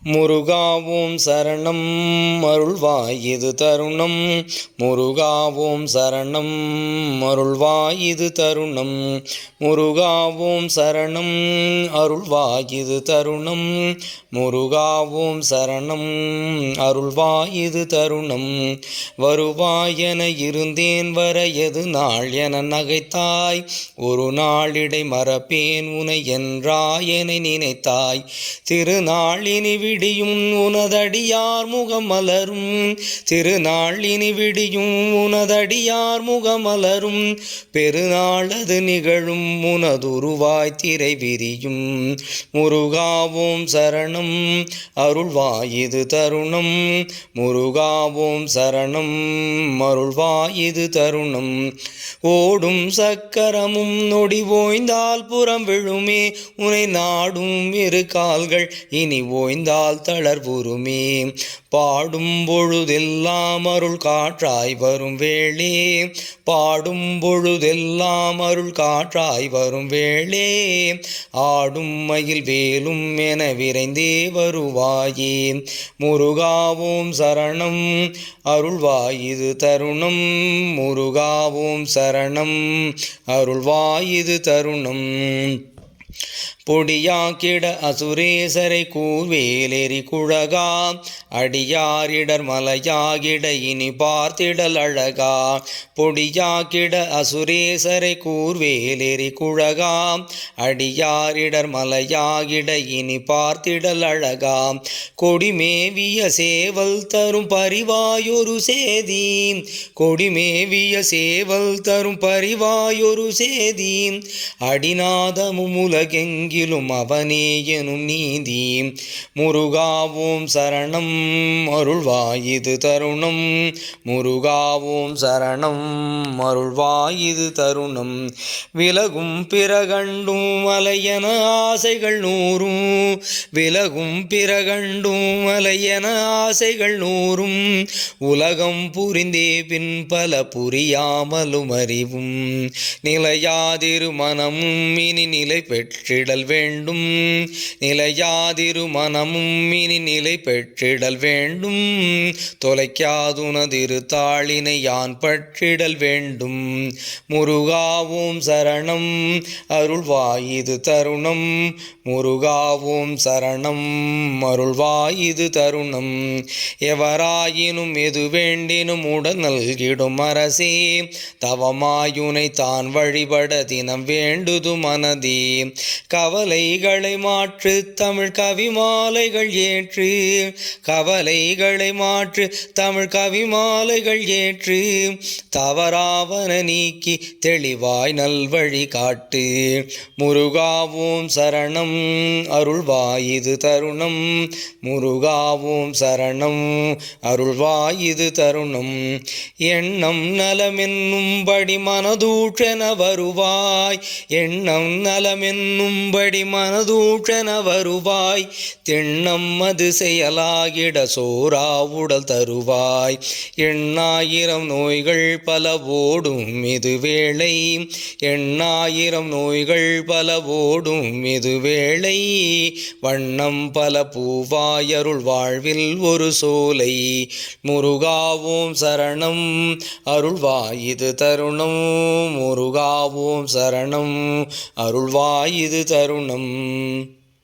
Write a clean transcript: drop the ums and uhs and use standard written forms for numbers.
முருகாவோம் சரணம் அருள்வாய் இது தருணம். முருகாவோம் சரணம் அருள்வாய் இது தருணம். முருகாவோம் சரணம் அருள்வாய் இது தருணம். முருகாவோம் சரணம் அருள்வாய் இது தருணம். வருவாயென இருந்தேன் வரையது நாள் என நகைத்தாய். ஒரு நாளிடை மறப்பேன் உனை என்றாயெனை நினைத்தாய். திருநாளினி விடியும் உனதடியார் முகம் மலரும். திருநாளினி விடியும் உனதடியார் முகம் மலரும். பெருநாளது நிகழும் உனதுருவாய் திரை விரியும். முருகாவோம் சரணம் அருள்வாய் இது தருணம். முருகாவோம் சரணம் அருள்வாய் இது தருணம். ஓடும் சக்கரமும் நொடி ஓய்ந்தால் புறம் விழுமே. உனை நாடும் இரு கால்கள் இனி ஓய்ந்தால் தளர்வுறுமே. பாடும் பொழுதெல்லாம் அருள் காற்றாய் வரும் வேளே. பாடும் பொழுதெல்லாம் அருள் காற்றாய் வரும் வேளே. ஆடும் மயில் வேலும் என விரைந்தே வருவாயே. முருகாவோம் சரணம் அருள்வாய் இது தருணம். முருகாவோம் சரணம் அருள்வாய் இது தருணம். பொடியாக்கிட அசுரேசரை கூர்வேலேறி குழகா. அடியாரிடர் மலையாகிட இனி பார்த்திடல் அழகா. பொடியாக்கிட அசுரேசரை கூர்வேலேறி குழகா. அடியாரிடர் மலையாகிட இனி பார்த்திடல் அழகா. கொடிமேவிய சேவல் தரும் பரிவாயொரு சேதி. கொடிமேவிய சேவல் தரும் பரிவாயொரு சேதி. அடிநாதமும் உலகெங்கும் அவனே எனும் நீதி. முருகாவோம் சரணம் அருள்வாய் இது தருணம். முருகாவோம் சரணம் அருள்வாய் இது தருணம். விலகும் பிறகண்டும் மலையென ஆசைகள் நூறும். விலகும் பிறகண்டும் மலையென ஆசைகள் நூறும். உலகம் புரிந்தே பின் பல புரியாமலும் அறிவும். நிலையாதிரு மனமும் இனி நிலை பெற்றிடல் வேண்டும். நிலையாதிரு மனமும் இனி நிலை பெற்றிடல் வேண்டும். தொலைக்காதுனதிரு தாளினை யான் பற்றிடல் வேண்டும். முருகாவோம் சரணம் அருள்வாய் இது தருணம். முருகாவோம் சரணம் அருள்வாய் இது தருணம். எவராயினும் எது வேண்டினும் உடல் நல்கிடும் அரசே. தவமாயுனை தான் வழிபட தினம் வேண்டுது மனதே. கவலைகளை மாற்று தமிழ் கவிமாலைகள் ஏற்று. கவலைகளை மாற்று தமிழ் கவிமாலைகள் ஏற்று. தவறாவன நீக்கி தெளிவாய் நல்வழி காட்டு. முருகாவோம் சரணம் அருள்வாய் இது தருணம். முருகாவோம் சரணம் அருள்வாய் இது தருணம். எண்ணம் நலமென்னும்படி மனதூற்றென வருவாய். எண்ணம் நலமென்னும்படி மனதூற்றென வருவாய். திண்ணம் அது செயலாகிட சோரா உடல் தருவாய். எண்ணாயிரம் நோய்கள் பல ஓடும் இது வேளை. எண்ணாயிரம் நோய்கள் பல ஓடும் இது வேளை. வண்ணம் பல பூவாய் அருள் வாழ்வில் ஒரு சோலை. முருகாவோம் சரணம் அருள்வாய் இது தருணம். முருகாவோம் சரணம் அருள்வாய் இது தருணம்.